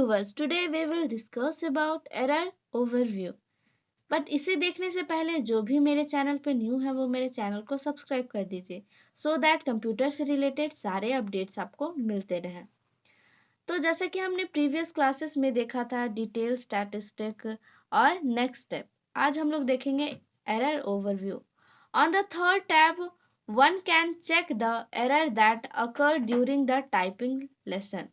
viewers, today we will discuss about error overview. But इसे देखने से पहले जो भी मेरे चैनल पे न्यू है वो मेरे चैनल को सब्सक्राइब कर दीजिए सो दैट कंप्यूटर से रिलेटेड सारे अपडेट्स आपको मिलते रहें। तो जैसे कि हमने प्रीवियस क्लासेस में देखा था डिटेल स्टैटिस्टिक और नेक्स्ट स्टेप, आज हम लोग देखेंगे error overview. On the third tab one can check the error that occur during the typing lesson.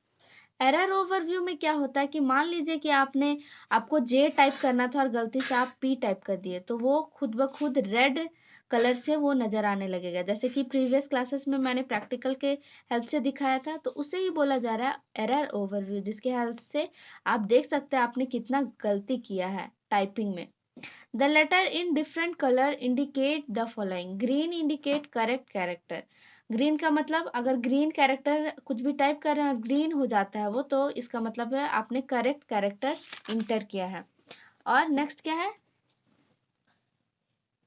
Error overview में क्या होता है कि मान लीजिए कि आपको जे टाइप करना था और गलती से आप पी टाइप कर दिए, तो वो खुद ब खुद रेड कलर से वो नजर आने लगेगा। जैसे कि प्रीवियस क्लासेस में मैंने प्रैक्टिकल के हेल्प से दिखाया था, तो उसे ही बोला जा रहा है एरर ओवरव्यू, जिसके हेल्प से आप देख सकते हैं आपने कितना गलती किया है टाइपिंग में। The letter in different color indicate the following. Green indicate correct character. Green का मतलब अगर ग्रीन कैरेक्टर कुछ भी टाइप कर रहे हैं और ग्रीन हो जाता है वो, तो इसका मतलब है आपने करेक्ट कैरेक्टर इंटर किया है। और नेक्स्ट क्या है,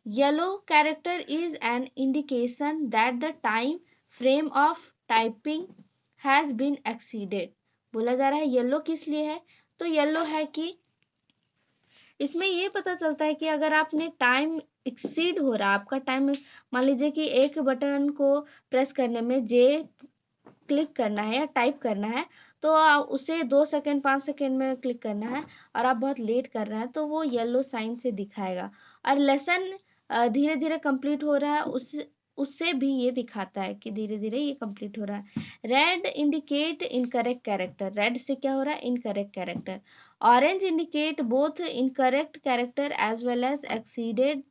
yellow character is an indication that the time frame of typing has been exceeded. बोला जा रहा है येलो किस लिए है, तो येलो है कि इसमें ये पता चलता है कि अगर आपने टाइम एक्सीड हो रहा, आपका टाइम, मान लीजिए कि एक बटन को प्रेस करने में जे क्लिक करना है या टाइप करना है, तो उसे 2 सेकेंड 5 सेकेंड में क्लिक करना है और आप बहुत लेट कर रहे हैं, तो वो येलो साइन से दिखाएगा। और लेसन धीरे धीरे कंप्लीट हो रहा है, उससे भी ये दिखाता है कि धीरे धीरे ये कंप्लीट हो रहा है। Red indicate incorrect character, red से क्या हो रहा है, incorrect character. Orange indicate both incorrect character as well as exceeded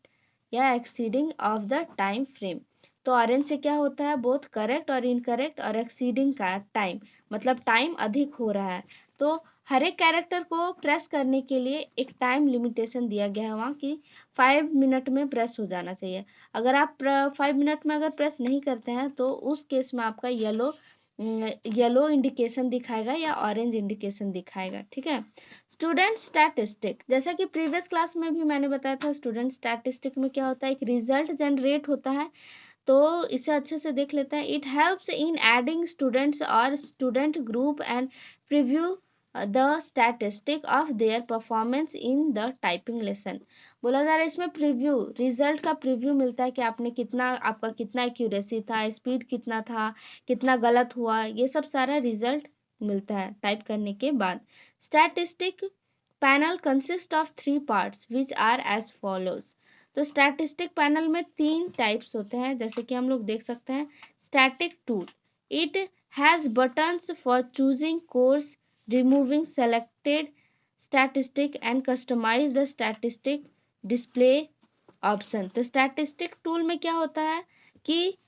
या exceeding of the time frame. तो ऑरेंज से क्या होता है, बोथ करेक्ट और इनकरेक्ट और एक्सीडिंग का टाइम, मतलब टाइम अधिक हो रहा है। तो हर एक कैरेक्टर को प्रेस करने के लिए एक टाइम लिमिटेशन दिया गया है वहाँ की 5 मिनट में प्रेस हो जाना चाहिए। अगर आप 5 मिनट में अगर प्रेस नहीं करते हैं तो उस केस में आपका येलो इंडिकेशन दिखाएगा या ऑरेंज इंडिकेशन दिखाएगा। ठीक है। स्टूडेंट स्टैटिस्टिक, जैसा कि प्रीवियस क्लास में भी मैंने बताया था, स्टूडेंट स्टैटिस्टिक में क्या होता है, एक रिजल्ट जनरेट होता है। तो इसे अच्छे से देख लेते हैं। It helps in adding students और student group and preview the statistic of their performance in the typing lesson. बोला जा रहा है इसमें प्रीव्यू, रिजल्ट का प्रीव्यू मिलता है कि आपने कितना, आपका कितना एक्यूरेसी था, स्पीड कितना था, कितना गलत हुआ, ये सब सारा रिजल्ट मिलता है टाइप करने के बाद। Statistic panel consist of 3 parts which are as follows. तो स्टैटिस्टिक पैनल में 3 टाइप्स होते हैं, जैसे कि हम लोग देख सकते हैं। Static tool, it has buttons for choosing course, removing selected statistic and customize the statistic display option. तो स्टैटिस्टिक टूल में क्या होता है कि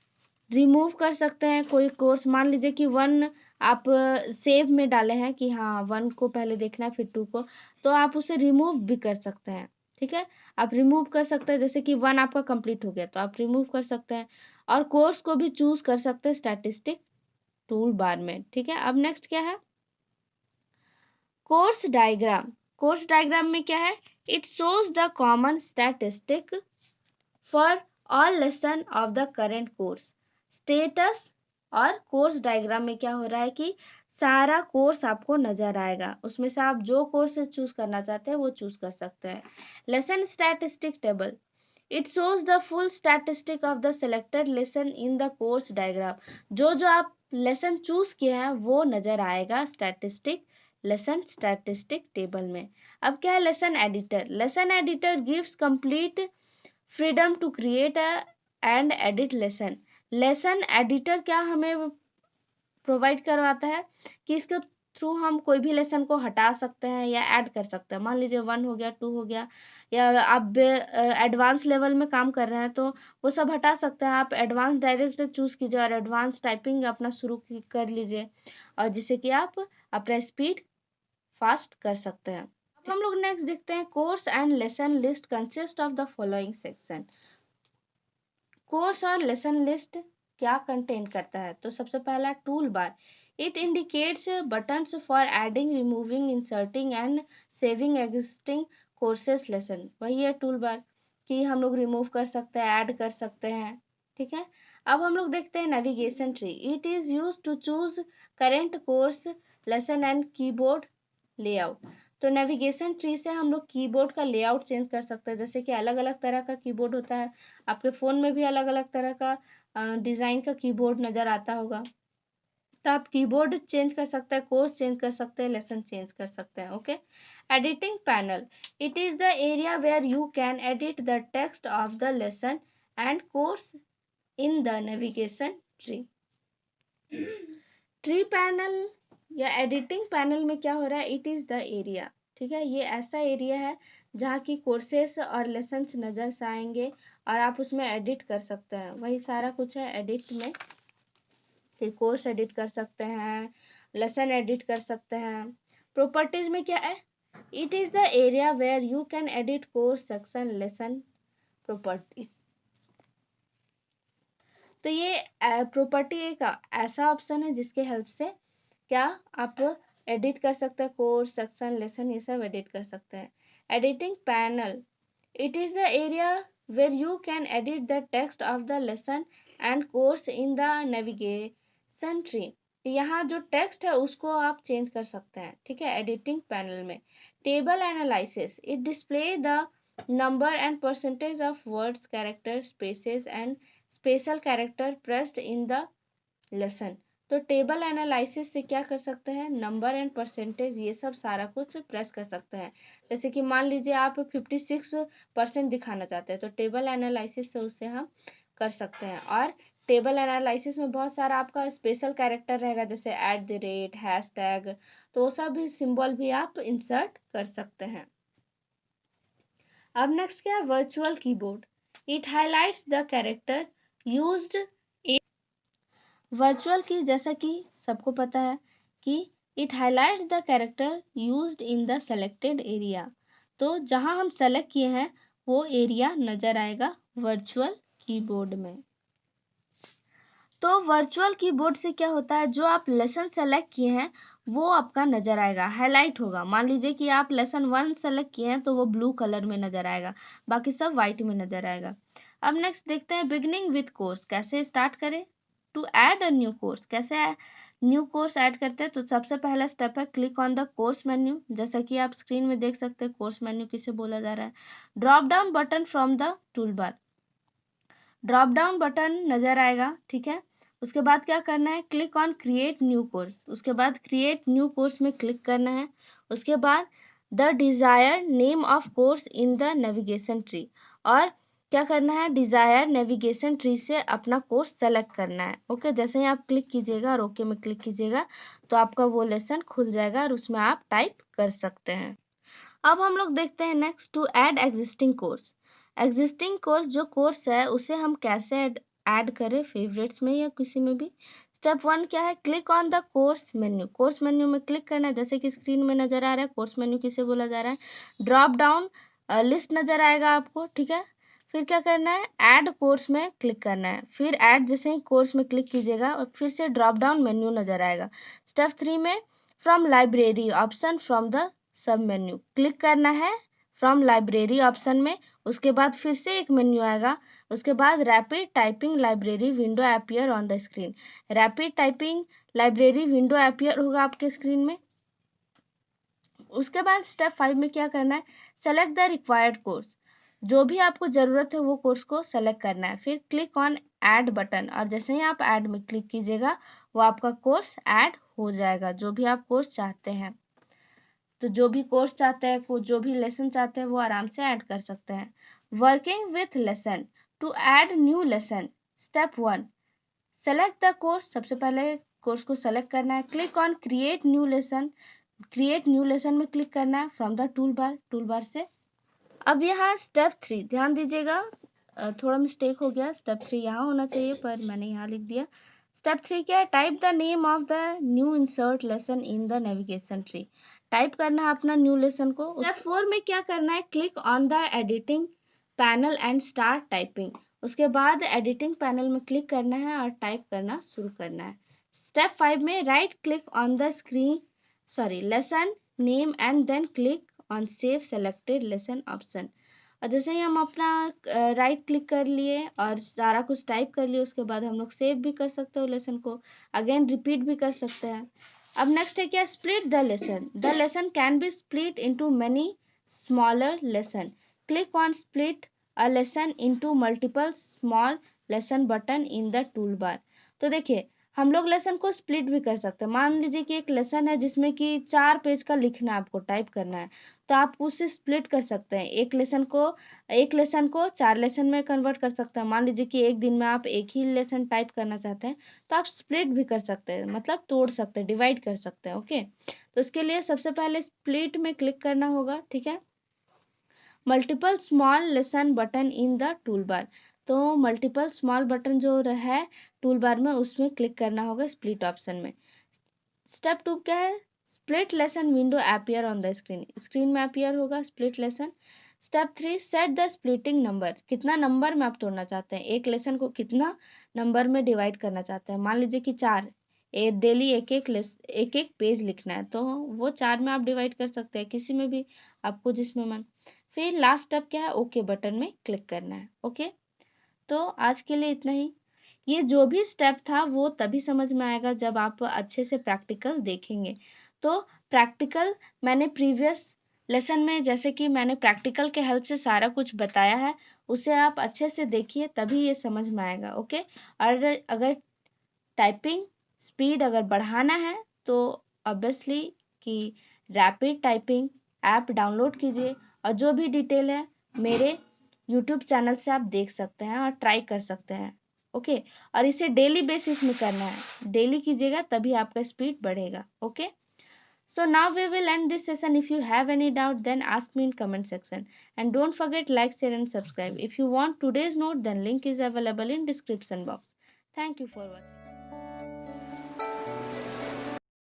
रिमूव कर सकते हैं कोई कोर्स, मान लीजिए कि 1 आप सेव में डाले हैं कि हाँ 1 को पहले देखना है फिर 2 को, तो आप उसे रिमूव भी कर सकते हैं। ठीक है, आप रिमूव कर सकते हैं, जैसे कि 1 आपका कंप्लीट हो गया तो आप रिमूव कर सकते हैं, और कोर्स को भी चूज कर सकते हैं स्टैटिस्टिक टूल बार में। ठीक है, अब नेक्स्ट क्या है, कोर्स डायग्राम। कोर्स डायग्राम में क्या है, it shows the common statistic for all lesson of the current course status. और कोर्स डायग्राम में क्या हो रहा है कि सारा कोर्स आपको नजर आएगा, उसमें से आप जो कोर्स चूज करना चाहते हैं वो चूज कर सकते हैं। Lesson statistic table, it shows the full statistic of the selected lesson in the course diagram. जो जो आप लेसन चूज किए हैं वो नजर आएगा स्टैटिस्टिक लेसन स्टैटिस्टिक टेबल में। अब क्या है lesson editor, lesson editor gives complete freedom to create and edit lesson. Lesson editor क्या हमें प्रोवाइड करवाता है कि इसके थ्रू हम कोई भी लेसन को हटा सकते हैं या ऐड कर सकते हैं। मान लीजिए 1 हो गया, 2 हो गया, या आप एडवांस लेवल में काम कर रहे हैं तो वो सब हटा सकते हैं। आप एडवांस डायरेक्ट चूज कीजिए और एडवांस टाइपिंग अपना शुरू कर लीजिए, और जिससे कि आप अपना स्पीड फास्ट कर सकते हैं। अब हम लोग नेक्स्ट देखते हैं, course and lesson list consist of the following section. Course और लेसन लिस्ट क्या कंटेन करता है, तो सबसे पहला tool bar, it indicates buttons for adding, removing, inserting and saving existing courses lesson. वही है टूल बार कि हम लोग रिमूव कर सकते हैं, ऐड कर सकते हैं। ठीक है, अब हम लोग देखते हैं navigation tree, it is use to choose current course lesson and keyboard layout. तो नेविगेशन ट्री से हम लोग कीबोर्ड का लेआउट चेंज कर सकते हैं, जैसे कि अलग अलग तरह का कीबोर्ड होता है, आपके फ़ोन में भी अलग अलग तरह का डिज़ाइन का कीबोर्ड नज़र आता होगा। तो आप कीबोर्ड चेंज कर सकते हैं, कोर्स चेंज कर सकते हैं, लेसन चेंज कर सकते हैं। Okay, editing panel, it is the area where you can edit the text of the lesson and course in the navigation tree. Tree panel या एडिटिंग पैनल में क्या हो रहा है, इट इज़ द एरिया, ठीक है, ये ऐसा एरिया है जहाँ की कोर्सेस और लेसन्स नज़र से आएंगे और आप उसमें एडिट कर सकते हैं। वही सारा कुछ है एडिट में, कि कोर्स एडिट कर सकते हैं, लेसन एडिट कर सकते हैं। प्रॉपर्टीज में क्या है, it is the area where you can edit course section lesson properties. तो ये प्रॉपर्टी एक ऐसा ऑप्शन है जिसके हेल्प से क्या आप एडिट कर सकते हैं, कोर्स सेक्शन लेसन ये सब एडिट कर सकते हैं। Editing panel, it is the area where you can edit the text of the lesson and course in the navigation tree. यहाँ जो टेक्स्ट है उसको आप चेंज कर सकते हैं, ठीक है, एडिटिंग पैनल में। Table analysis, it display the number and percentage of words, characters, spaces and special character pressed in the lesson। तो टेबल एनालिसिस से क्या कर सकते हैं, नंबर एंड परसेंटेज ये सब सारा कुछ प्रेस कर सकते हैं। जैसे कि मान लीजिए आप 56% दिखाना चाहते हैं, तो टेबल एनालिसिस से उससे हम कर सकते हैं। और टेबल एनालिसिस में बहुत सारा आपका स्पेशल कैरेक्टर रहेगा, जैसे @ हैशटैग, तो वो सब भी सिंबल भी आप इंसर्ट कर सकते हैं। अब नेक्स्ट क्या है, virtual keyboard, it highlights the character used. Virtual की जैसा कि सबको पता है कि it highlights the character used in the selected area. तो जहां हम सेलेक्ट किए हैं वो एरिया नजर आएगा वर्चुअल कीबोर्ड में। तो वर्चुअल कीबोर्ड से क्या होता है, जो आप लेसन सेलेक्ट किए हैं वो आपका नजर आएगा, हाईलाइट होगा। मान लीजिए कि आप लेसन 1 सेलेक्ट किए हैं तो वो ब्लू कलर में नजर आएगा, बाकी सब व्हाइट में नजर आएगा। अब नेक्स्ट देखते हैं बिगनिंग विथ कोर्स, कैसे स्टार्ट करें। To add a new course, कैसे न्यू कोर्स ऐड करते हैं, तो सबसे पहला स्टेप है click on the course menu. जैसा कि आप स्क्रीन में देख सकते हैं कोर्स मेन्यू किसे बोला जा रहा है। Drop down button from the tool bar, drop down button नजर आएगा, ठीक है। उसके बाद क्या करना है, click on create new course, उसके बाद क्रिएट न्यू कोर्स में क्लिक करना है। उसके बाद the desire name of course in the navigation tree, और क्या करना है, डिजायर नेविगेशन ट्री से अपना कोर्स सेलेक्ट करना है। ओके, जैसे ही आप क्लिक कीजिएगा और ओके में क्लिक कीजिएगा तो आपका वो लेसन खुल जाएगा और उसमें आप टाइप कर सकते हैं। अब हम लोग देखते हैं next, to add existing course. Existing course जो कोर्स है उसे हम कैसे ऐड करें फेवरेट्स में या किसी में भी। स्टेप 1 क्या है, click on the course menu, course menu में क्लिक करना है, जैसे कि स्क्रीन में नजर आ रहा है कोर्स मेन्यू किसे बोला जा रहा है। ड्रॉप डाउन लिस्ट नजर आएगा आपको, ठीक है। फिर क्या करना है, ऐड कोर्स में क्लिक करना है, फिर ऐड जैसे ही कोर्स में क्लिक कीजिएगा और फिर से ड्रॉप डाउन मेन्यू नजर आएगा। स्टेप 3 में from library option from the sub menu, click करना है फ्रॉम लाइब्रेरी ऑप्शन में। उसके बाद फिर से एक मेन्यू आएगा, उसके बाद rapid typing library window appear on the screen, rapid typing library window appear होगा आपके स्क्रीन में। उसके बाद स्टेप 5 में क्या करना है, सेलेक्ट द रिक्वायर्ड कोर्स, जो भी आपको जरूरत है वो कोर्स को सेलेक्ट करना है। फिर क्लिक ऑन ऐड बटन, और जैसे ही आप ऐड में क्लिक कीजिएगा वो आपका कोर्स ऐड हो जाएगा, जो भी आप कोर्स चाहते हैं। तो जो भी कोर्स चाहते हैं, को जो भी लेसन चाहते हैं वो आराम से ऐड कर सकते हैं। Working with lesson, to add new lesson. Step 1, select the course, सबसे पहले कोर्स को सेलेक्ट करना है। Click on create new lesson, create new lesson में क्लिक करना है फ्रॉम द टूल बार से। अब यहाँ स्टेप 3 ध्यान दीजिएगा, थोड़ा मिस्टेक हो गया, स्टेप 3 यहाँ होना चाहिए पर मैंने यहाँ लिख दिया। स्टेप 3 क्या है, type the name of the new insert lesson in the navigation tree, type करना है अपना न्यू लेसन को। स्टेप 4 में क्या करना है, click on the editing panel and start typing, उसके बाद एडिटिंग पैनल में क्लिक करना है और टाइप करना शुरू करना है। स्टेप 5 में right click on the screen lesson name and then click on save selected lesson option. और जैसे ही हम अपना राइट क्लिक कर लिए और सारा कुछ टाइप कर लिए, उसके बाद हम लोग सेव भी कर सकते हो लेसन को, अगेन रिपीट भी कर सकते हैं। अब नेक्स्ट है क्या, split the lesson can be split into many smaller lesson, click on split a lesson into multiple small lesson button in the tool bar. तो देखिए हम लोग लेसन को स्प्लिट भी कर सकते हैं। मान लीजिए कि एक लेसन है जिसमें कि 4 पेज का लिखना है, आपको टाइप करना है, तो आप उसे स्प्लिट कर सकते हैं। एक लेसन को 4 लेसन में कन्वर्ट कर सकते हैं। मान लीजिए कि एक दिन में आप एक ही लेसन टाइप करना चाहते हैं, तो आप स्प्लिट भी कर सकते हैं, मतलब तोड़ सकते हैं, डिवाइड कर सकते हैं। ओके, तो इसके लिए सबसे पहले स्प्लिट में क्लिक करना होगा। ठीक है, multiple small lesson button in the tool bar, तो मल्टीपल स्मॉल बटन जो है टूल बार में, उसमें क्लिक करना होगा स्प्लिट ऑप्शन में। स्टेप 2 क्या है, split lesson window appear on the screen, screen में अपियर होगा split lesson. Step 3, set the splitting number, कितना नंबर में आप तोड़ना चाहते हैं, एक लेसन को कितना नंबर में डिवाइड करना चाहते हैं। मान लीजिए कि 4, डेली एक एक पेज लिखना है, तो वो 4 में आप डिवाइड कर सकते हैं, किसी में भी आपको जिसमें मन। फिर लास्ट स्टेप क्या है, ओके बटन में क्लिक करना है। ओके, तो आज के लिए इतना ही। ये जो भी स्टेप था वो तभी समझ में आएगा जब आप अच्छे से प्रैक्टिकल देखेंगे। तो प्रैक्टिकल मैंने प्रीवियस लेसन में, जैसे कि मैंने प्रैक्टिकल के हेल्प से सारा कुछ बताया है, उसे आप अच्छे से देखिए, तभी ये समझ में आएगा। ओके, और अगर टाइपिंग स्पीड अगर बढ़ाना है तो ऑब्वियसली कि रैपिड टाइपिंग ऐप डाउनलोड कीजिए, और जो भी डिटेल है मेरे यूट्यूब चैनल से आप देख सकते हैं और ट्राई कर सकते हैं। ओके, और इसे डेली बेसिस में करना है, डेली कीजिएगा तभी आपका स्पीड बढ़ेगा। Okay, so now we will end this session. If you have any doubt, then ask me in comment section, and don't forget like, share and subscribe. If you want today's note, then link is available in description box. Thank you for watching.